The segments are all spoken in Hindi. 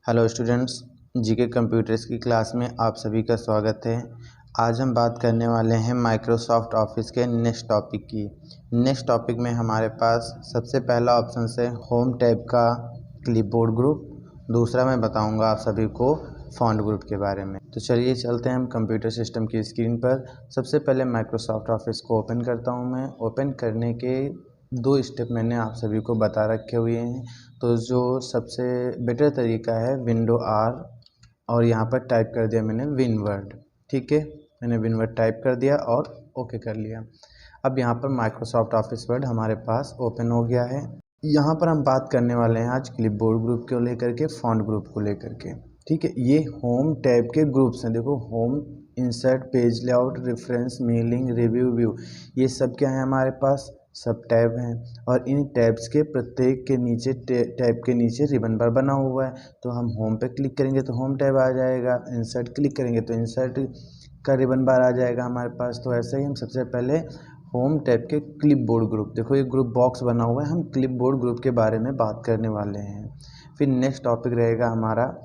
हेलो स्टूडेंट्स, जीके कंप्यूटर्स की क्लास में आप सभी का स्वागत है। आज हम बात करने वाले हैं माइक्रोसॉफ्ट ऑफिस के नेक्स्ट टॉपिक की। नेक्स्ट टॉपिक में हमारे पास सबसे पहला ऑप्शन है होम टैब का क्लिपबोर्ड ग्रुप। दूसरा मैं बताऊंगा आप सभी को फॉन्ट ग्रुप के बारे में। तो चलिए चलते हैं हम कंप्यूटर सिस्टम की स्क्रीन पर। सबसे पहले माइक्रोसॉफ्ट ऑफिस को ओपन करता हूँ मैं। ओपन करने के 2 स्टेप मैंने आप सभी को बता रखे हुए हैं। तो जो सबसे बेटर तरीका है विंडो आर, और यहाँ पर टाइप कर दिया मैंने विनवर्ड। ठीक है, मैंने विनवर्ड टाइप कर दिया और ओके कर लिया। अब यहाँ पर माइक्रोसॉफ्ट ऑफिस वर्ड हमारे पास ओपन हो गया है। यहाँ पर हम बात करने वाले हैं आज क्लिपबोर्ड ग्रुप को लेकर के, फॉन्ट ग्रुप को लेकर के। ठीक है, ये होम टैब के ग्रुप्स हैं। देखो, home, insert, page layout, reference, mailing, review, view, ये सब क्या है हमारे पास, सब टैब हैं। और इन टैब्स के प्रत्येक के नीचे टैब के नीचे रिबन बार बना हुआ है। तो हम होम पे क्लिक करेंगे तो होम टैब आ जाएगा, इंसर्ट क्लिक करेंगे तो इंसर्ट का रिबन बार आ जाएगा हमारे पास। तो ऐसे ही हम सबसे पहले होम टैब के क्लिपबोर्ड ग्रुप, देखो ये ग्रुप बॉक्स बना हुआ है, हम क्लिपबोर्ड ग्रुप के बारे में बात करने वाले हैं। फिर नेक्स्ट टॉपिक रहेगा हमारा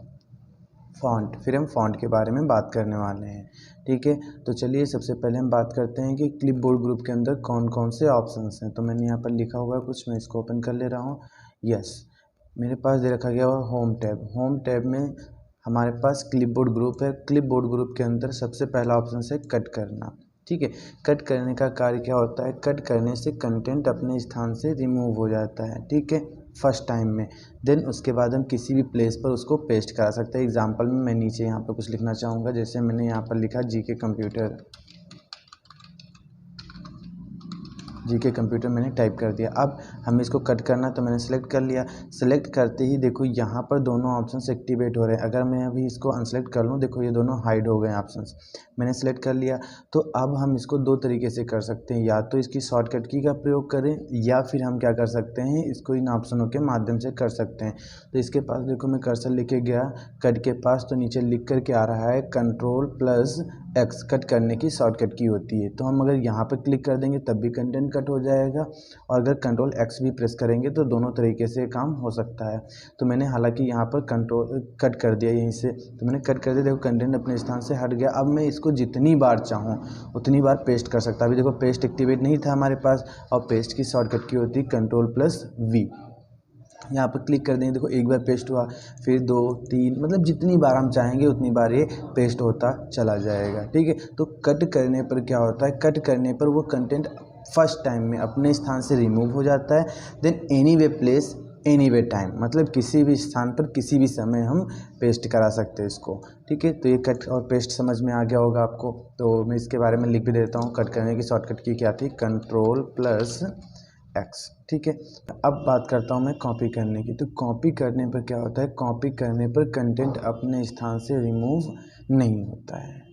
फॉन्ट, फिर हम फॉन्ट के बारे में बात करने वाले हैं। ठीक है, तो चलिए सबसे पहले हम बात करते हैं कि क्लिपबोर्ड ग्रुप के अंदर कौन कौन से ऑप्शंस हैं। तो मैंने यहाँ पर लिखा हुआ है कुछ, मैं इसको ओपन कर ले रहा हूँ। यस, मेरे पास दे रखा गया हुआ होम टैब। होम टैब में हमारे पास क्लिपबोर्ड ग्रुप है। क्लिपबोर्ड ग्रुप के अंदर सबसे पहला ऑप्शन है कट करना। ठीक है, कट करने का कार्य क्या होता है, कट करने से कंटेंट अपने स्थान से रिमूव हो जाता है। ठीक है, फर्स्ट टाइम में। देन उसके बाद हम किसी भी प्लेस पर उसको पेस्ट करा सकते हैं। एग्जांपल में मैं नीचे यहाँ पर कुछ लिखना चाहूँगा, जैसे मैंने यहाँ पर लिखा जीके कंप्यूटर। जीके कंप्यूटर मैंने टाइप कर दिया। अब हमें इसको कट करना, तो मैंने सेलेक्ट कर लिया। सेलेक्ट करते ही देखो यहाँ पर दोनों ऑप्शंस एक्टिवेट हो रहे हैं। अगर मैं अभी इसको अनसेलेक्ट कर लूँ, देखो ये दोनों हाइड हो गए ऑप्शंस। मैंने सेलेक्ट कर लिया। तो अब हम इसको 2 तरीके से कर सकते हैं, या तो इसकी शॉर्टकट की का प्रयोग करें, या फिर हम क्या कर सकते हैं, इसको इन ऑप्शनों के माध्यम से कर सकते हैं। तो इसके पास देखो मैं कर्सर लेके गया कट के पास, तो नीचे लिख कर के आ रहा है Ctrl+X, कट करने की शॉर्टकट की होती है। तो हम अगर यहाँ पर क्लिक कर देंगे तब भी कंटेंट कट हो जाएगा, और अगर Ctrl+X भी प्रेस करेंगे तो दोनों तरीके से काम हो सकता है। तो मैंने हालांकि यहाँ पर कंट्रोल कट कर दिया यहीं से, तो मैंने कट कर दिया। देखो कंटेंट अपने स्थान से हट गया। अब मैं इसको जितनी बार चाहूँ उतनी बार पेस्ट कर सकता। अभी देखो पेस्ट एक्टिवेट नहीं था हमारे पास, और पेस्ट की शॉर्टकट की होती Ctrl+V। यहाँ पर क्लिक कर देंगे, देखो एक बार पेस्ट हुआ, फिर 2, 3, मतलब जितनी बार हम चाहेंगे उतनी बार ये पेस्ट होता चला जाएगा। ठीक है, तो कट करने पर क्या होता है, कट करने पर वो कंटेंट फर्स्ट टाइम में अपने स्थान से रिमूव हो जाता है। Then any way place any way time, मतलब किसी भी स्थान पर किसी भी समय हम पेस्ट करा सकते हैं इसको। ठीक है, तो ये कट और पेस्ट समझ में आ गया होगा आपको। तो मैं इसके बारे में लिख भी देता हूँ, कट करने की शॉर्टकट की क्या थी, Ctrl+X। ठीक है, अब बात करता हूँ मैं कॉपी करने की। तो कॉपी करने पर क्या होता है, कॉपी करने पर कंटेंट अपने स्थान से रिमूव नहीं होता है।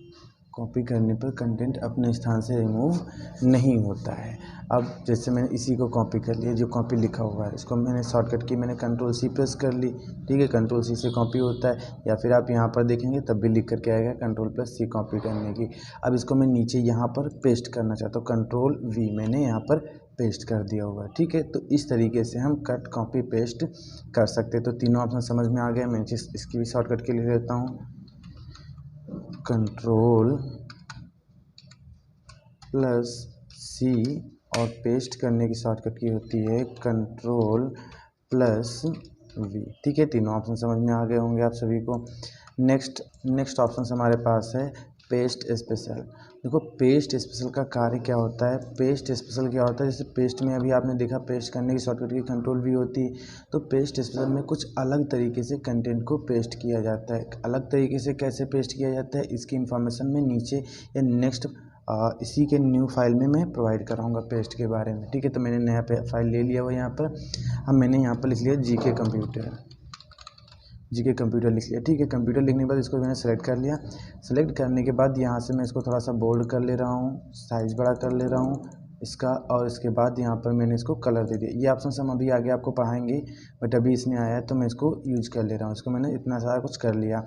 कॉपी करने पर कंटेंट अपने स्थान से रिमूव नहीं होता है। अब जैसे मैंने इसी को कॉपी कर लिया, जो कॉपी लिखा हुआ है, इसको मैंने शॉर्टकट की, मैंने Ctrl+C प्रेस कर ली। ठीक है, Ctrl+C से कॉपी होता है, या फिर आप यहाँ पर देखेंगे तब भी लिख करके आएगा Ctrl+C कॉपी करने की। अब इसको मैं नीचे यहाँ पर पेस्ट करना चाहता हूँ, Ctrl+V मैंने यहाँ पर पेस्ट कर दिया हुआ है। ठीक है, तो इस तरीके से हम कट, कॉपी, पेस्ट कर सकते हैं। तो तीनों ऑप्शन समझ में आ गए। मैं इसकी भी शॉर्टकट के लिए लेता हूँ, Ctrl+C, और पेस्ट करने की शॉर्टकट की होती है Ctrl+V। ठीक है, तीनों ऑप्शन समझ में आ गए होंगे आप सभी को। नेक्स्ट ऑप्शन हमारे पास है पेस्ट स्पेशल। देखो पेस्ट स्पेशल का कार्य क्या होता है, पेस्ट स्पेशल क्या होता है, जैसे पेस्ट में अभी आपने देखा पेस्ट करने की शॉर्टकट की Ctrl+V होती है। तो पेस्ट स्पेशल में कुछ अलग तरीके से कंटेंट को पेस्ट किया जाता है। अलग तरीके से कैसे पेस्ट किया जाता है, इसकी इंफॉर्मेशन में नीचे या नेक्स्ट इसी के न्यू फाइल में मैं प्रोवाइड कराऊंगा पेस्ट के बारे में। ठीक है, तो मैंने नया फाइल ले लिया हुआ यहाँ पर। अब मैंने यहाँ पर लिख लिया जीके कंप्यूटर लिख लिया। ठीक है, कंप्यूटर लिखने के बाद इसको मैंने सेलेक्ट कर लिया। सेलेक्ट करने के बाद यहाँ से मैं इसको थोड़ा सा बोल्ड कर ले रहा हूँ, साइज़ बड़ा कर ले रहा हूँ इसका, और इसके बाद यहाँ पर मैंने इसको कलर दे दिया। ये ऑप्शन हम अभी आगे आपको पढ़ाएंगे, बट अभी इसमें आया है तो मैं इसको यूज कर ले रहा हूँ। इसको मैंने इतना सारा कुछ कर लिया,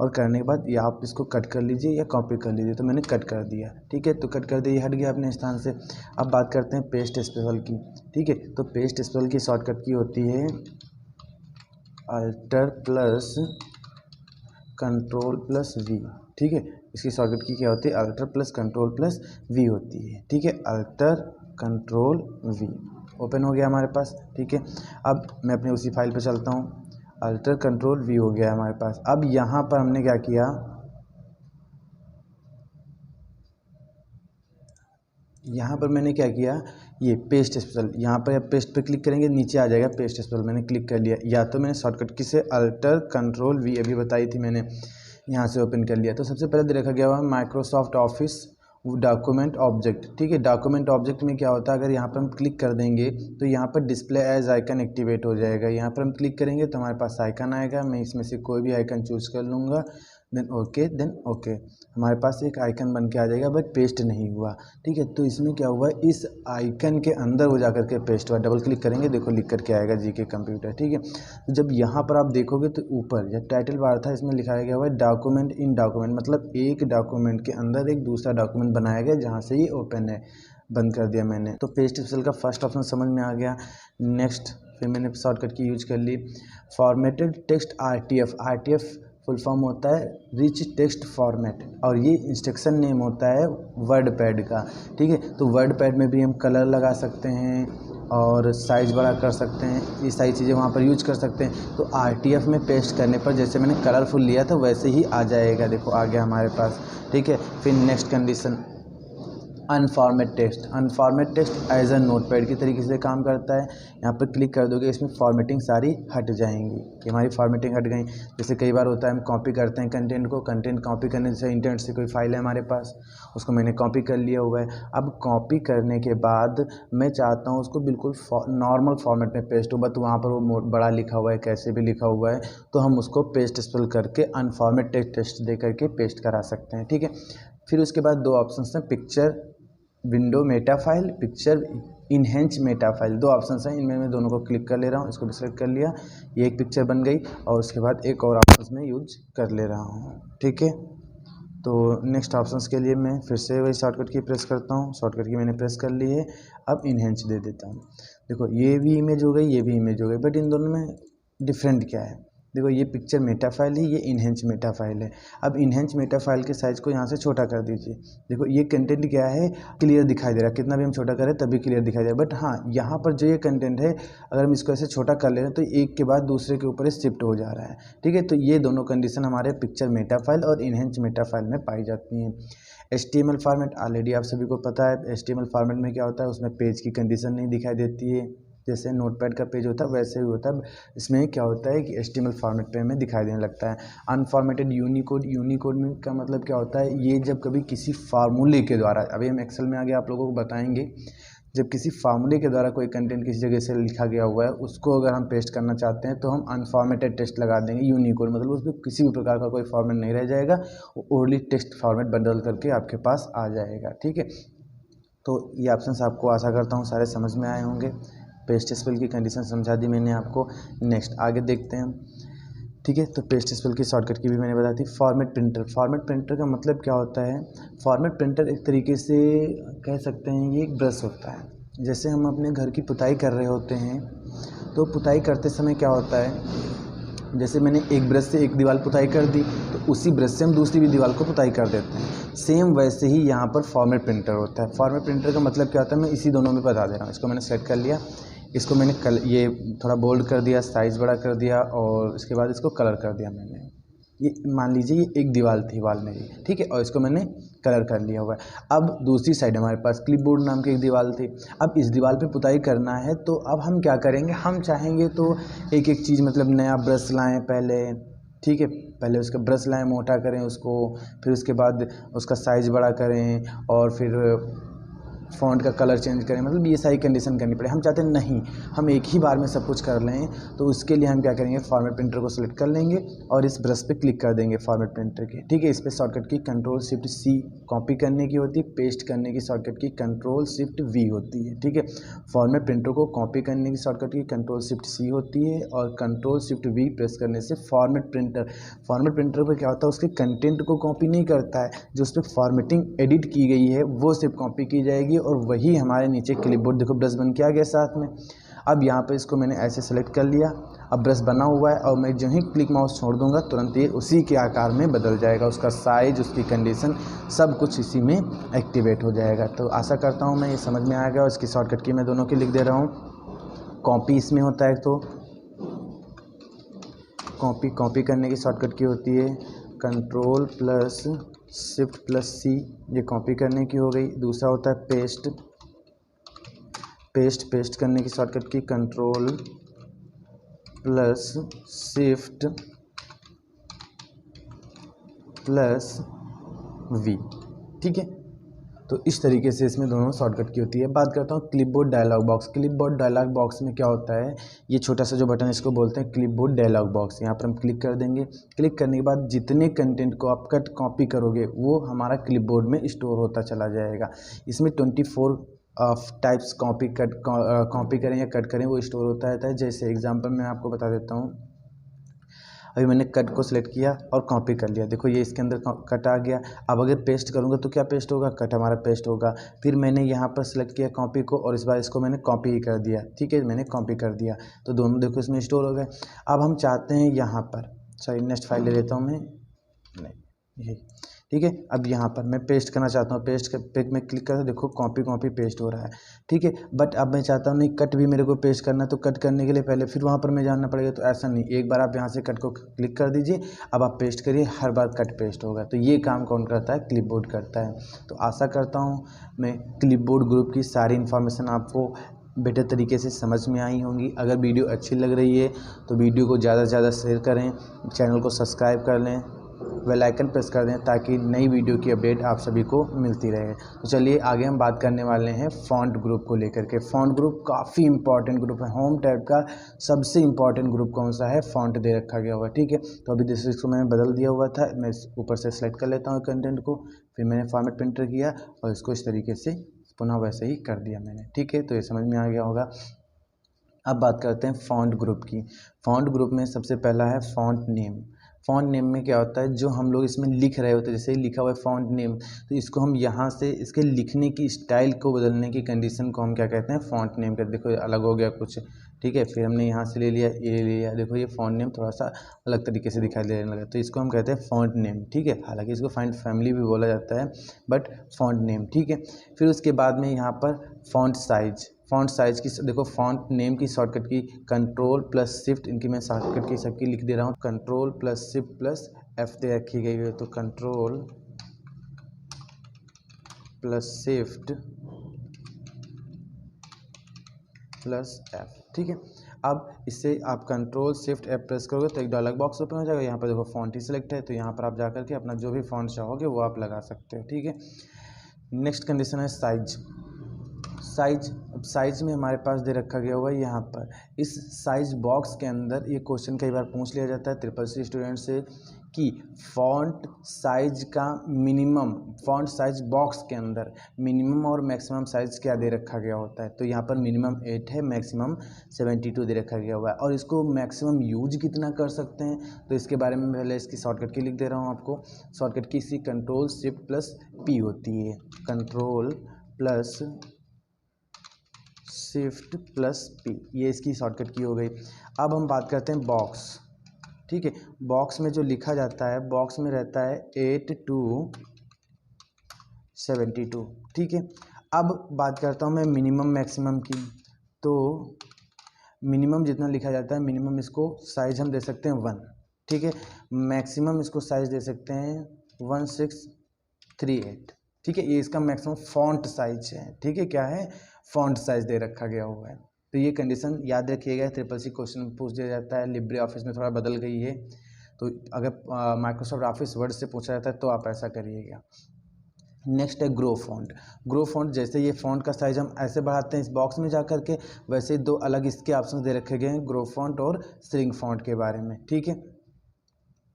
और करने के बाद या आप इसको कट कर लीजिए या कॉपी कर लीजिए। तो मैंने कट कर दिया। ठीक है, तो कट कर दिया, हट गया अपने स्थान से। अब बात करते हैं पेस्ट स्पेशल की। ठीक है, तो पेस्ट स्पेशल की शॉर्टकट की होती है Alt+V। कंट्रोल प्लस वी, ठीक है। इसकी शॉर्टकट की क्या होती है, alter plus control plus V होती है, ठीक है। अल्टर कंट्रोल वी ओपन हो गया हमारे पास, ठीक है। अब मैं अपने उसी फाइल पे चलता हूँ, अल्टर कंट्रोल वी हो गया हमारे पास। अब यहाँ पर हमने क्या किया, यहाँ पर मैंने क्या किया, ये पेस्ट स्पेशल, यहाँ पर पेस्ट पे क्लिक करेंगे नीचे आ जाएगा पेस्ट स्पेशल, मैंने क्लिक कर लिया। या तो मैंने शॉर्टकट की से अल्टर कंट्रोल वी अभी बताई थी मैंने, यहाँ से ओपन कर लिया। तो सबसे पहले दे रखा गया हुआ है माइक्रोसॉफ्ट ऑफिस डॉक्यूमेंट ऑब्जेक्ट, ठीक है। डॉक्यूमेंट ऑब्जेक्ट में क्या होता है, अगर यहाँ पर हम क्लिक कर देंगे तो यहाँ पर डिस्प्ले एज आइकन एक्टिवेट हो जाएगा। यहाँ पर हम क्लिक करेंगे तो हमारे पास आइकन आएगा, मैं इसमें से कोई भी आइकन चूज कर लूँगा, देन ओके, हमारे पास एक आइकन बन के आ जाएगा, बट पेस्ट नहीं हुआ, ठीक है। तो इसमें क्या हुआ, इस आइकन के अंदर वो जाकर के पेस्ट हुआ। डबल क्लिक करेंगे, देखो लिख करके आएगा जीके कंप्यूटर, ठीक है। तो जब यहाँ पर आप देखोगे तो ऊपर जब टाइटल बार था इसमें लिखाया गया हुआ है डॉक्यूमेंट इन डॉक्यूमेंट, मतलब एक डॉक्यूमेंट के अंदर एक दूसरा डॉक्यूमेंट बनाया गया जहाँ से ये ओपन है। बंद कर दिया मैंने। तो पेस्ट स्पेशल का फर्स्ट ऑप्शन समझ में आ गया। नेक्स्ट फिर मैंने शॉर्टकट की यूज कर ली, formatted text RTF full form होता है रिच टेक्स्ट फॉर्मेट, और ये इंस्ट्रक्शन नेम होता है वर्ड पैड का, ठीक है। तो वर्ड पैड में भी हम कलर लगा सकते हैं और साइज़ बड़ा कर सकते हैं, ये सारी चीज़ें वहाँ पर यूज कर सकते हैं। तो आरटीएफ में पेस्ट करने पर जैसे मैंने कलरफुल लिया था वैसे ही आ जाएगा, देखो आ गया हमारे पास, ठीक है। फिर next condition unformat text as a notepad की तरीके से काम करता है। यहाँ पर क्लिक कर दोगे, इसमें फॉर्मेटिंग सारी हट जाएंगी, कि हमारी फॉर्मेटिंग हट गई। जैसे कई बार होता है हम कॉपी करते हैं कंटेंट कॉपी करने से इंटरनेट से कोई फाइल है हमारे पास, उसको मैंने कॉपी कर लिया हुआ है। अब कॉपी करने के बाद मैं चाहता हूँ उसको बिल्कुल नॉर्मल फॉर्मेट में पेस्ट हो, बट वहाँ पर वो बड़ा लिखा हुआ है, कैसे भी लिखा हुआ है, तो हम उसको पेस्ट स्पेल करके अनफॉर्मेट टेक्स्ट दे करके पेस्ट करा सकते हैं, ठीक है। फिर उसके बाद दो ऑप्शन हैं, picture window meta file, picture enhanced meta file, दो ऑप्शन हैं। इनमें मैं दोनों को क्लिक कर ले रहा हूँ, इसको भी सेलेक्ट कर लिया, ये एक पिक्चर बन गई, और उसके बाद एक और ऑप्शन में यूज कर ले रहा हूँ, ठीक है। तो नेक्स्ट ऑप्शंस के लिए मैं फिर से वही शॉर्टकट की प्रेस करता हूँ, शॉर्टकट की मैंने प्रेस कर ली है। अब इनहेंच दे देता हूँ, देखो ये भी इमेज हो गई, ये भी इमेज हो गई, बट इन दोनों में डिफरेंट क्या है, देखो ये पिक्चर मेटा फाइल है, ये इनहेंच मेटा फाइल है। अब इनहेंच मेटा फाइल के साइज़ को यहाँ से छोटा कर दीजिए, देखो ये कंटेंट क्या है, क्लियर दिखाई दे रहा है, कितना भी हम छोटा करें तभी क्लियर दिखाई दे रहा है। बट हाँ, यहाँ पर जो ये कंटेंट है अगर हम इसको ऐसे छोटा कर ले रहे हैं तो एक के बाद दूसरे के ऊपर शिफ्ट हो जा रहा है, ठीक है। तो ये दोनों कंडीशन हमारे पिक्चर मेटा फाइल और इनहेंच मेटा फाइल में पाई जाती हैं। HTML फॉर्मेट ऑलरेडी आप सभी को पता है, HTML फॉर्मेट में क्या होता है, उसमें पेज की कंडीशन नहीं दिखाई देती है, जैसे नोटपैड का पेज होता है वैसे ही होता है। इसमें क्या होता है कि HTML फॉर्मेट पे हमें दिखाई देने लगता है। अनफॉर्मेटेड यूनिकोड में का मतलब क्या होता है, ये जब कभी किसी फार्मूले के द्वारा, अभी हम एक्सेल में आगे आप लोगों को बताएंगे, जब किसी फार्मूले के द्वारा कोई कंटेंट किसी जगह से लिखा गया हुआ है उसको अगर हम पेस्ट करना चाहते हैं तो हम अनफॉर्मेटेड टेक्स्ट लगा देंगे, यूनिकोड मतलब उसमें किसी भी प्रकार का कोई फॉर्मेट नहीं रह जाएगा, वो ओनली टेक्स्ट फॉर्मेट बदल करके आपके पास आ जाएगा, ठीक है। तो ये ऑप्शंस आपको आशा करता हूँ सारे समझ में आए होंगे। पेस्ट स्पेल की कंडीशन समझा दी मैंने आपको। नेक्स्ट आगे देखते हैं, ठीक है। तो पेस्ट स्पेल की शॉर्टकट की भी मैंने बता दी। फॉर्मेट प्रिंटर का मतलब क्या होता है, फॉर्मेट प्रिंटर एक तरीके से कह सकते हैं ये एक ब्रश होता है। जैसे हम अपने घर की पुताई कर रहे होते हैं तो पुताई करते समय क्या होता है, जैसे मैंने एक ब्रश से एक दीवार पुताई कर दी तो उसी ब्रश से हम दूसरी भी दीवार को पुताई कर देते हैं। सेम वैसे ही यहाँ पर फॉर्मेट प्रिंटर होता है। फॉर्मेट प्रिंटर का मतलब क्या होता है, मैं इसी दोनों में बता दे रहा हूँ। इसको मैंने सेलेक्ट कर लिया, इसको मैंने ये थोड़ा बोल्ड कर दिया, साइज़ बड़ा कर दिया, और इसके बाद इसको कलर कर दिया मैंने। ये मान लीजिए ये एक दीवार थी वाल मेरी, ठीक है, और इसको मैंने कलर कर लिया हुआ है। अब दूसरी साइड हमारे पास क्लिपबोर्ड नाम की एक दीवार थी। अब इस दीवार पे पुताई करना है तो अब हम क्या करेंगे, हम चाहेंगे तो एक एक चीज़ मतलब नया ब्रश लाएं पहले, ठीक है, पहले उसका ब्रश लाएं, मोटा करें उसको, फिर उसके बाद उसका साइज़ बड़ा करें, और फिर फ़ॉन्ट का कलर चेंज करें, मतलब ये सारी कंडीशन करनी पड़े। हम चाहते हैं नहीं, हम एक ही बार में सब कुछ कर लें, तो उसके लिए हम क्या करेंगे, फॉर्मेट प्रिंटर को सिलेक्ट कर लेंगे और इस ब्रश पे क्लिक कर देंगे फॉर्मेट प्रिंटर के, ठीक है। इस पर शॉर्टकट की Ctrl+Shift+C कॉपी करने की होती है, पेस्ट करने की शॉर्टकट की Ctrl+Shift+V होती है, ठीक है। फॉर्मेट प्रिंटर को कॉपी करने की शॉर्टकट की Ctrl+Shift+C होती है, और Ctrl+Shift+V प्रेस करने से फॉर्मेट प्रिंटर पर क्या होता है, उसके कंटेंट को कॉपी नहीं करता है, जो उस पर फॉर्मेटिंग एडिट की गई है वो सिर्फ कॉपी की जाएगी, और वही हमारे नीचे क्लिपबोर्ड, देखो ब्रश बन के आ गया साथ में। अब यहाँ पे इसको मैंने ऐसे सेलेक्ट कर लिया। अब ब्रश बना हुआ है और मैं जो ही क्लिक माउस छोड़ दूंगा तुरंत ये उसी के आकार में बदल जाएगा। उसका साइज, उसकी कंडीशन सब कुछ इसी में एक्टिवेट हो जाएगा। तो आशा करता हूँ मैं ये समझ में आ गया। और इसकी शॉर्टकट की मैं दोनों की लिख दे रहा हूँ। कॉपी इसमें होता है, तो कॉपी करने की शॉर्टकट की होती है कंट्रोल प्लस शिफ्ट प्लस सी, ये कॉपी करने की हो गई। दूसरा होता है पेस्ट करने की शॉर्टकट की control plus shift plus V, ठीक है। तो इस तरीके से इसमें दोनों शॉर्टकट की होती है। बात करता हूँ clipboard dialog box. Clipboard dialog box में क्या होता है, ये छोटा सा जो बटन इसको बोलते हैं क्लिपबोर्ड डायलॉग बॉक्स। यहाँ पर हम क्लिक कर देंगे। क्लिक करने के बाद जितने कंटेंट को आप कॉपी करोगे वो हमारा क्लिपबोर्ड में स्टोर होता चला जाएगा। इसमें 24 टाइप्स कॉपी करें या कट करें वो स्टोर होता रहता है। जैसे एग्जाम्पल मैं आपको बता देता हूँ। अभी मैंने कट को सिलेक्ट किया और कॉपी कर लिया, देखो ये इसके अंदर कट आ गया। अब अगर पेस्ट करूँगा तो क्या पेस्ट होगा, कट हमारा पेस्ट होगा। फिर मैंने यहाँ पर सिलेक्ट किया कॉपी को और इस बार इसको मैंने कॉपी ही कर दिया, ठीक है, मैंने कॉपी कर दिया। तो दोनों देखो इसमें स्टोर हो गए। अब हम चाहते हैं यहाँ पर, सॉरी नेक्स्ट फाइल ले लेता हूँ मैं, नहीं यही, ठीक है। अब यहाँ पर मैं पेस्ट करना चाहता हूँ, पेस्ट पे में क्लिक करता हूँ, देखो कॉपी पेस्ट हो रहा है, ठीक है। बट अब मैं चाहता हूँ नहीं कट भी मेरे को पेस्ट करना है, तो कट करने के लिए पहले फिर वहाँ पर मैं जाना पड़ेगा। तो ऐसा नहीं, एक बार आप यहाँ से कट को क्लिक कर दीजिए, अब आप पेस्ट करिए, हर बार कट पेस्ट होगा। तो ये काम कौन करता है, क्लिपबोर्ड करता है। तो आशा करता हूँ मैं क्लिपबोर्ड ग्रुप की सारी इन्फॉर्मेशन आपको बेटर तरीके से समझ में आई होंगी। अगर वीडियो अच्छी लग रही है तो वीडियो को ज़्यादा से ज़्यादा शेयर करें, चैनल को सब्सक्राइब कर लें, बेल आइकन प्रेस कर दें ताकि नई वीडियो की अपडेट आप सभी को मिलती रहे। तो चलिए आगे हम बात करने वाले हैं फ़ॉन्ट ग्रुप को लेकर के। फ़ॉन्ट ग्रुप काफ़ी इंपॉर्टेंट ग्रुप है। होम टैब का सबसे इंपॉर्टेंट ग्रुप कौन सा है, फ़ॉन्ट दे रखा गया हुआ है, ठीक है। तो अभी जैसे इसको मैंने बदल दिया हुआ था, मैं ऊपर से सेलेक्ट कर लेता हूँ कंटेंट को, फिर मैंने फॉर्मेट प्रिंटर किया और इसको इस तरीके से पुनः वैसे ही कर दिया मैंने, ठीक है। तो ये समझ में आ गया होगा। अब बात करते हैं फ़ॉन्ट ग्रुप की। फ़ॉन्ट ग्रुप में सबसे पहला है फ़ॉन्ट नेम। फ़ॉन्ट नेम में क्या होता है, जो हम लोग इसमें लिख रहे होते हैं, जैसे ही लिखा हुआ है फ़ॉन्ट नेम, तो इसको हम यहाँ से इसके लिखने की स्टाइल को बदलने की कंडीशन को हम क्या कहते हैं, फ़ॉन्ट नेम कहते हैं। देखो ये अलग हो गया कुछ, ठीक है। फिर हमने यहाँ से ले लिया, ये ले लिया, देखो ये फ़ॉन्ट नेम थोड़ा सा अलग तरीके से दिखाई देने लगा, तो इसको हम कहते हैं फ़ॉन्ट नेम, ठीक है। हालांकि इसको फ़ॉन्ट फैमिली भी बोला जाता है, बट फ़ॉन्ट नेम, ठीक है। फिर उसके बाद में यहाँ पर फ़ॉन्ट साइज़ की देखो, फ़ॉन्ट नेम की शॉर्टकट की कंट्रोल प्लस शिफ्ट, इनकी मैं शॉर्टकट की सबकी लिख दे रहा हूँ। Control plus shift plus F दे रखी गई है, तो control plus shift plus F, ठीक है। अब इससे आप कंट्रोल शिफ्ट एफ प्रेस करोगे तो एक डायलॉग बॉक्स ओपन हो जाएगा। यहाँ पर देखो फ़ॉन्ट ही सिलेक्ट है, तो यहाँ पर आप जाकर के अपना जो भी फ़ॉन्ट चाहोगे वो आप लगा सकते हो, ठीक है। नेक्स्ट कंडीशन है साइज में हमारे पास दे रखा गया हुआ है यहाँ पर। इस साइज बॉक्स के अंदर ये क्वेश्चन कई बार पूछ लिया जाता है CCC स्टूडेंट से कि फ़ॉन्ट साइज का मिनिमम, फ़ॉन्ट साइज बॉक्स के अंदर मिनिमम और मैक्सिमम साइज़ क्या दे रखा गया होता है। तो यहाँ पर मिनिमम 8 है, मैक्सिमम 72 दे रखा गया हुआ है। और इसको मैक्सिमम यूज कितना कर सकते हैं, तो इसके बारे में पहले इसकी शॉर्टकट की लिख दे रहा हूँ आपको। शॉर्टकट की इसी कंट्रोल शिफ्ट प्लस पी होती है, control plus shift plus P, ये इसकी शॉर्टकट की हो गई। अब हम बात करते हैं बॉक्स, ठीक है। बॉक्स में जो लिखा जाता है, बॉक्स में रहता है 8 to 72, ठीक है। अब बात करता हूँ मैं मिनिमम मैक्सिमम की। तो मिनिमम जितना लिखा जाता है, मिनिमम इसको साइज हम दे सकते हैं 1, ठीक है। मैक्सिमम इसको साइज दे सकते हैं 1638, ठीक है। ये इसका मैक्सिमम फ़ॉन्ट साइज है, ठीक है। क्या है, फ़ॉन्ट साइज दे रखा गया हुआ है। तो ये कंडीशन याद रखिएगा, CCC क्वेश्चन पूछ दिया जाता है। लिब्रे ऑफिस में थोड़ा बदल गई है, तो अगर माइक्रोसॉफ्ट ऑफिस वर्ड से पूछा जाता है तो आप ऐसा करिएगा। नेक्स्ट है ग्रो फॉन्ट। जैसे ये फ़ॉन्ट का साइज हम ऐसे बढ़ाते हैं इस बॉक्स में जा कर के, वैसे दो अलग इसके ऑप्शन दे रखे गए हैं, ग्रो फॉन्ट और श्रिंक फॉन्ट के बारे में, ठीक है।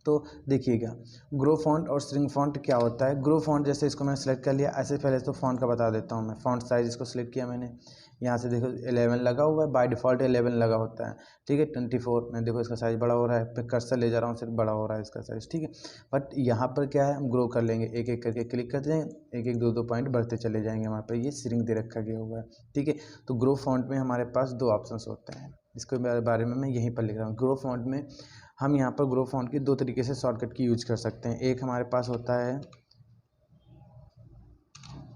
तो देखिएगा ग्रो फॉन्ट और श्रिंक फॉन्ट क्या होता है। ग्रो फॉन्ट जैसे इसको मैंने सेलेक्ट कर लिया, ऐसे पहले तो फॉन्ट का बता देता हूँ मैं। फॉन्ट साइज इसको सिलेक्ट किया मैंने, यहाँ से देखो 11 लगा हुआ है, बाय डिफ़ॉल्ट 11 लगा होता है, ठीक है। 24 में देखो इसका साइज़ बड़ा हो रहा है, फिर कर्सर ले जा रहा हूँ सिर्फ बड़ा हो रहा है इसका साइज़, ठीक है। बट यहाँ पर क्या है, हम ग्रो कर लेंगे, एक एक करके क्लिक करते हैं, एक एक 2 पॉइंट बढ़ते चले जाएंगे। वहाँ पर ये श्रिंक दे रखा गया हुआ है, ठीक है। तो ग्रो फॉन्ट में हमारे पास 2 ऑप्शंस होते हैं, इसके बारे में मैं यहीं पर लिख रहा हूँ। ग्रो फॉन्ट में हम यहाँ पर ग्रो फॉन्ट की 2 तरीके से शॉर्टकट की यूज कर सकते हैं। एक हमारे पास होता है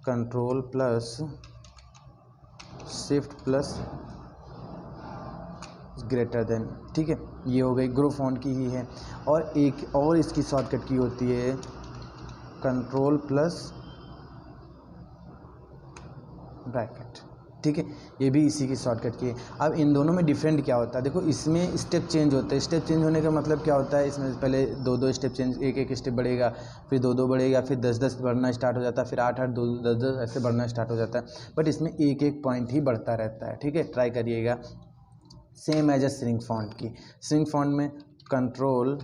control plus shift plus greater than, ठीक है। ये हो गई ग्रो फॉन्ट की ही है। और एक और इसकी शॉर्टकट की होती है कंट्रोल प्लस ब्रैकेट, ठीक है। ये भी इसी की शॉर्टकट की है। अब इन दोनों में डिफरेंट क्या होता है, देखो इसमें स्टेप चेंज होता है। स्टेप चेंज होने का मतलब क्या होता है, इसमें पहले 2 स्टेप चेंज, एक स्टेप बढ़ेगा, फिर 2 बढ़ेगा, फिर 10 बढ़ना स्टार्ट हो जाता है, फिर 8 2 10 ऐसे बढ़ना स्टार्ट हो जाता है। बट इसमें एक पॉइंट ही बढ़ता रहता है, ठीक है। ट्राई करिएगा। Same as a shrink font की। श्रिंक फॉन्ट में control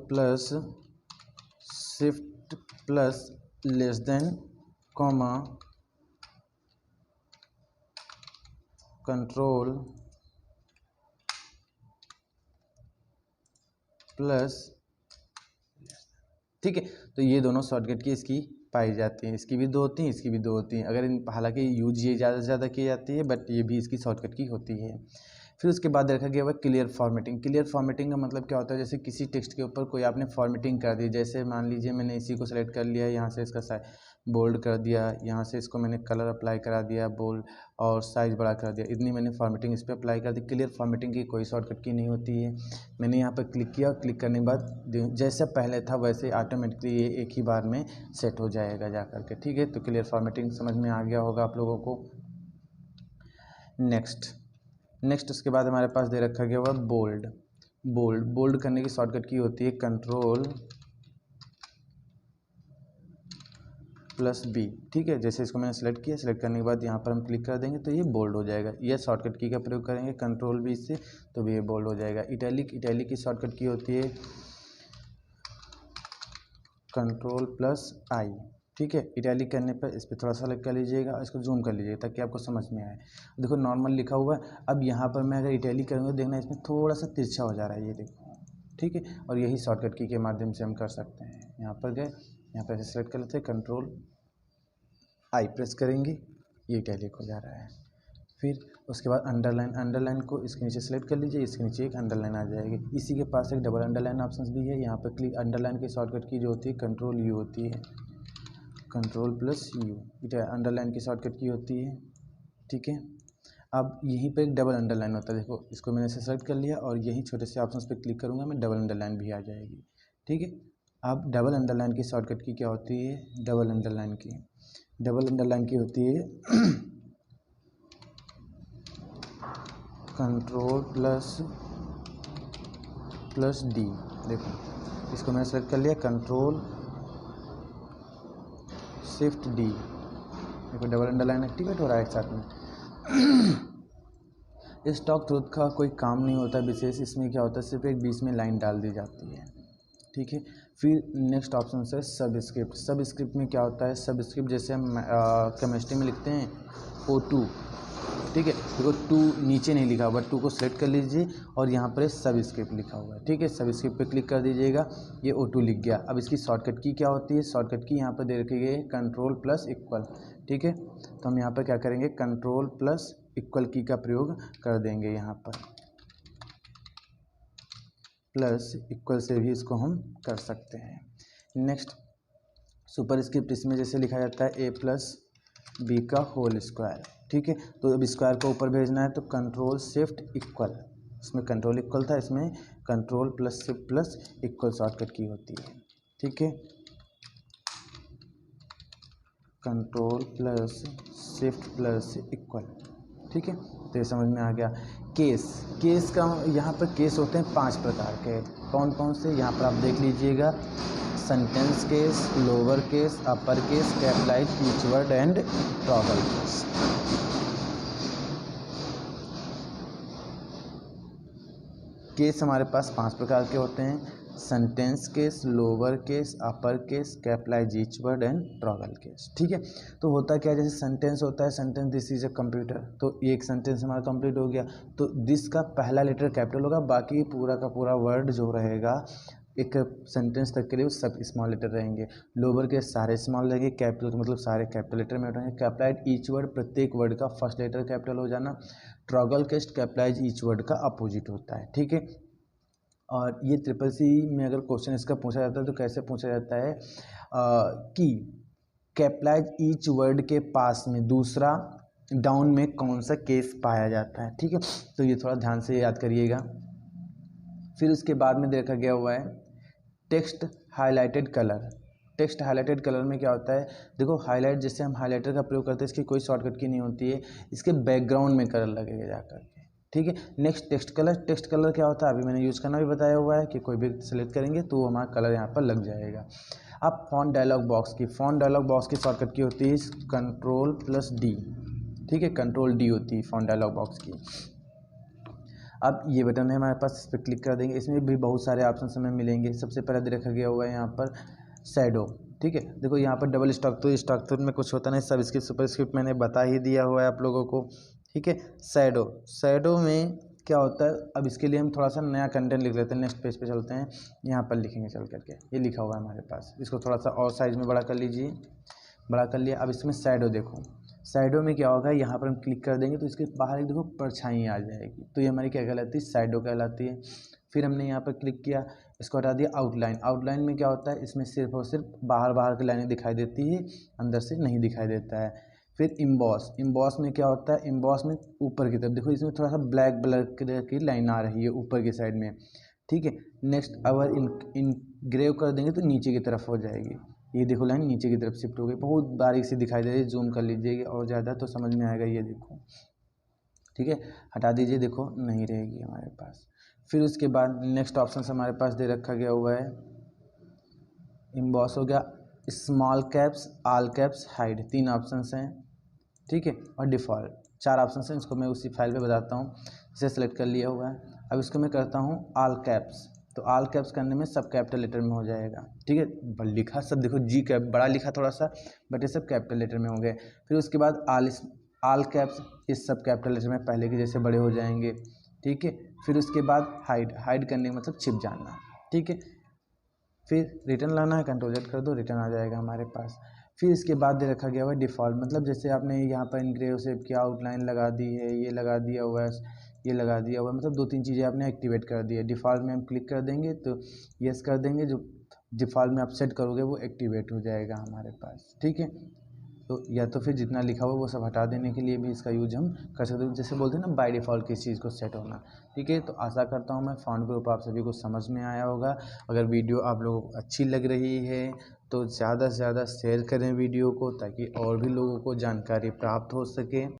plus shift plus less than comma control plus, ठीक है। तो ये दोनों शॉर्टकट की इसकी पाई जाती हैं। इसकी भी 2 होती हैं, इसकी भी 2 होती हैं। अगर हालांकि यूज ये ज़्यादा से ज़्यादा की जाती है, बट ये भी इसकी शॉर्टकट की होती है। फिर उसके बाद रखा गया हुआ क्लियर फॉर्मेटिंग। क्लियर फॉर्मेटिंग का मतलब क्या होता है, जैसे किसी टेक्स्ट के ऊपर कोई आपने फॉर्मेटिंग कर दी, जैसे मान लीजिए मैंने इसी को सेलेक्ट कर लिया, यहाँ से इसका बोल्ड कर दिया, यहाँ से इसको मैंने कलर अप्लाई करा दिया बोल्ड, और साइज़ बड़ा कर दिया, इतनी मैंने फॉर्मेटिंग इस पर अप्लाई कर दी। क्लियर फॉर्मेटिंग की कोई शॉर्टकट की नहीं होती है। मैंने यहाँ पर क्लिक किया, और क्लिक करने के बाद जैसे पहले था वैसे ऑटोमेटिकली ये एक ही बार में सेट हो जाएगा जा करके, ठीक है। तो क्लियर फॉर्मेटिंग समझ में आ गया होगा आप लोगों को। नेक्स्ट उसके बाद हमारे पास दे रखा गया हुआ बोल्ड करने की शॉर्टकट की होती है कंट्रोल प्लस बी, ठीक है। जैसे इसको मैंने सेलेक्ट किया, सेलेक्ट करने के बाद यहाँ पर हम क्लिक कर देंगे तो ये बोल्ड हो जाएगा। यह शॉर्टकट की का प्रयोग करेंगे कंट्रोल बी से, तो भी ये बोल्ड हो जाएगा। इटैलिक की शॉर्टकट की होती है कंट्रोल प्लस आई, ठीक है। इटैलिक करने पर इस पर थोड़ा सा सेलेक्ट कर लीजिएगा, इसको जूम कर लीजिएगा ताकि आपको समझ में आए। देखो नॉर्मल लिखा हुआ है, अब यहाँ पर मैं अगर इटैलिक करूँगा, देखना इसमें थोड़ा सा तिरछा हो जा रहा है, ये देखो, ठीक है। और यही शॉर्टकट की के माध्यम से हम कर सकते हैं। यहाँ पर गए, यहाँ पर ऐसे सेलेक्ट कर लेते हैं, कंट्रोल आई प्रेस करेंगे, ये इटैलिक हो जा रहा है। फिर उसके बाद अंडरलाइन को इसके नीचे सेलेक्ट कर लीजिए, इसके नीचे एक अंडरलाइन आ जाएगी। इसी के पास एक डबल अंडरलाइन ऑप्शन भी है। यहाँ पर क्लिक, अंडरलाइन की शॉर्टकट की जो होती है कंट्रोल यू होती है, कंट्रोल प्लस यू, अंडरलाइन की शॉर्टकट की होती है, ठीक है। अब यहीं पे एक डबल अंडरलाइन होता है, देखो इसको मैंने सेलेक्ट कर लिया, और यही छोटे से ऑप्शंस पे क्लिक करूँगा मैं, डबल अंडरलाइन भी आ जाएगी, ठीक है। अब डबल अंडरलाइन की शॉर्टकट की क्या होती है, डबल अंडरलाइन की होती है कंट्रोल प्लस डी। देखो इसको मैंने सेलेक्ट कर लिया, कंट्रोल शिफ्ट डी, देखो डबल अंडरलाइन एक्टिवेट हो रहा है एक साथ में। स्टॉक थ्रोट का कोई काम नहीं होता विशेष, इसमें क्या होता है सिर्फ एक बीच में लाइन डाल दी जाती है, ठीक है। फिर नेक्स्ट ऑप्शन है सबस्क्रिप्ट में क्या होता है, सबस्क्रिप्ट जैसे हम केमिस्ट्री में लिखते हैं O2, ठीक है। देखो 2 नीचे नहीं लिखा हुआ, 2 को सिलेक्ट कर लीजिए, और यहाँ पर सबस्क्रिप्ट लिखा हुआ है, ठीक है। सबस्क्रिप्ट पे क्लिक कर दीजिएगा, ये O2 लिख गया। अब इसकी शॉर्टकट की क्या होती है, शॉर्टकट की यहाँ पर दे रखी गई है कंट्रोल प्लस इक्वल, ठीक है। तो हम यहाँ पर क्या करेंगे, कंट्रोल प्लस इक्वल की का प्रयोग कर देंगे। यहाँ पर प्लस इक्वल से भी इसको हम कर सकते हैं। नेक्स्ट सुपरस्क्रिप्ट, इसमें जैसे लिखा जाता है a प्लस बी का होल स्क्वायर, ठीक है। तो अब स्क्वायर को ऊपर भेजना है तो कंट्रोल शिफ्ट इक्वल, इसमें कंट्रोल इक्वल था, इसमें control plus shift plus equal shortcut की होती है, ठीक है। Control plus shift plus equal, ठीक है। तो ये समझ में आ गया। केस का यहाँ पर केस होते हैं 5 प्रकार के, कौन कौन से यहाँ पर आप देख लीजिएगा, sentence case, lower case, upper case, capitalise, each word and toggle case. Case हमारे पास 5 प्रकार के होते हैं, sentence case, lower case, upper case, capitalise each word and toggle case. ठीक है, तो होता क्या है, जैसे सेंटेंस होता है, sentence this is a computer, तो एक सेंटेंस हमारा कंप्लीट हो गया, तो दिस का पहला लेटर कैपिटल होगा, बाकी पूरा का पूरा वर्ड जो रहेगा एक सेंटेंस तक के लिए सब स्मॉल लेटर रहेंगे। लोअर के सारे स्मॉल रहेंगे, कैपिटल का मतलब सारे कैपिटल लेटर में रहेंगे। कैपिटलाइज ईच वर्ड, प्रत्येक वर्ड का फर्स्ट लेटर कैपिटल हो जाना। ट्रॉगल केस कैपिटलाइज ईच वर्ड का अपोजिट होता है। ठीक है, और ये ट्रिपल सी में अगर क्वेश्चन इसका पूछा जाता है तो कैसे पूछा जाता है कि कैपिटलाइज ईच वर्ड के पास में दूसरा डाउन में कौन सा केस पाया जाता है। ठीक है, तो ये थोड़ा ध्यान से याद करिएगा। फिर उसके बाद में देखा गया हुआ है text highlighted colour. Text highlighted colour में क्या होता है, देखो हाईलाइट जैसे हम हाईलाइटर का प्रयोग करते हैं, इसकी कोई शॉर्टकट की नहीं होती है, इसके बैकग्राउंड में कलर लगेगा जाकर के। ठीक है, next text colour. Text colour क्या होता है, अभी मैंने यूज़ करना भी बताया हुआ है कि कोई भी सेलेक्ट करेंगे तो हमारा कलर यहाँ पर लग जाएगा। अब फॉन्ट डायलॉग बॉक्स की, फॉन्ट डायलॉग बॉक्स की शॉर्टकट की होती है Ctrl+D। ठीक है, Ctrl+D होती है फॉन्ट डायलॉग बॉक्स की। अब ये बटन है हमारे पास, इस पर क्लिक कर देंगे, इसमें भी बहुत सारे ऑप्शन हमें मिलेंगे। सबसे पहले देखा गया हुआ है यहाँ पर शैडो। ठीक है, देखो यहाँ पर डबल स्ट्रक्चर में कुछ होता नहीं, सब स्क्रिप्ट सुपरस्क्रिप्ट मैंने बता ही दिया हुआ है आप लोगों को। ठीक है, शैडो में क्या होता है, अब इसके लिए हम थोड़ा सा नया कंटेंट लिख लेते हैं। नेक्स्ट पेज पे चलते हैं, यहाँ पर लिखेंगे चल करके, ये लिखा हुआ है हमारे पास, इसको थोड़ा सा और साइज में बड़ा कर लीजिए, बड़ा कर लिया। अब इसमें शैडो देखो, शैडो में क्या होगा, यहाँ पर हम क्लिक कर देंगे तो इसके बाहर एक देखो परछाई आ जाएगी, तो ये हमारी क्या कहलाती है, शैडो कहलाती है। फिर हमने यहाँ पर क्लिक किया, इसको हटा दिया आउटलाइन। आउटलाइन में क्या होता है, इसमें सिर्फ और सिर्फ बाहर की लाइनें दिखाई देती है, अंदर से नहीं दिखाई देता है। फिर इम्बॉस में क्या होता है, इम्बॉस में ऊपर की तरफ देखो, इसमें थोड़ा सा ब्लैक कलर की लाइन आ रही है ऊपर की साइड में। ठीक है, नेक्स्ट अगर इनग्रेव कर देंगे तो नीचे की तरफ हो जाएगी, ये देखो लाइन नीचे की तरफ शिफ्ट हो गई, बहुत बारीक सी दिखाई दे रही है, जूम कर लीजिए और ज़्यादा तो समझ में आएगा, ये देखो। ठीक है, हटा दीजिए, देखो नहीं रहेगी हमारे पास। फिर उसके बाद नेक्स्ट ऑप्शन हमारे पास दे रखा गया हुआ है, इम्बॉस हो गया, small caps, all caps, hide, 3 option हैं। ठीक है, और डिफ़ॉल्ट 4 ऑप्शन हैं, इसको मैं उसी फाइल पे बताता हूँ। इसे सेलेक्ट कर लिया हुआ है, अब इसको मैं करता हूँ ऑल कैप्स, तो ऑल कैप्स करने में सब कैपिटल लेटर में हो जाएगा। ठीक है, लिखा सब देखो, जी कैप बड़ा लिखा थोड़ा सा, बट ये सब कैपिटल लेटर में हो गए। फिर उसके बाद ऑल कैप्स, इस सब कैपिटल लेटर में पहले के जैसे बड़े हो जाएंगे। ठीक है, फिर उसके बाद हाइड करने का मतलब छिप जाना। ठीक है, फिर रिटर्न लाना है, Ctrl+Z कर दो, रिटर्न आ जाएगा हमारे पास। फिर इसके बाद दे रखा गया हुआ है डिफ़ॉल्ट, मतलब जैसे आपने यहाँ पर इनग्रेव सेव किया, आउटलाइन लगा दी है, ये लगा दिया हुआ है, ये लगा दिया हुआ है, मतलब 2-3 चीज़ें आपने एक्टिवेट कर दी है। डिफ़ॉल्ट में हम क्लिक कर देंगे तो यस कर देंगे, जो डिफ़ॉल्ट में आप सेट करोगे वो एक्टिवेट हो जाएगा हमारे पास। ठीक है, तो या तो फिर जितना लिखा हुआ वो सब हटा देने के लिए भी इसका यूज हम कर सकते हैं, जैसे बोलते हैं ना बाय डिफ़ॉल्ट किसी चीज़ को सेट होना। ठीक है, तो आशा करता हूँ मैं फॉन्ट ग्रुप आप सभी को समझ में आया होगा। अगर वीडियो आप लोगों को अच्छी लग रही है तो ज़्यादा से ज़्यादा शेयर करें वीडियो को, ताकि और भी लोगों को जानकारी प्राप्त हो सके।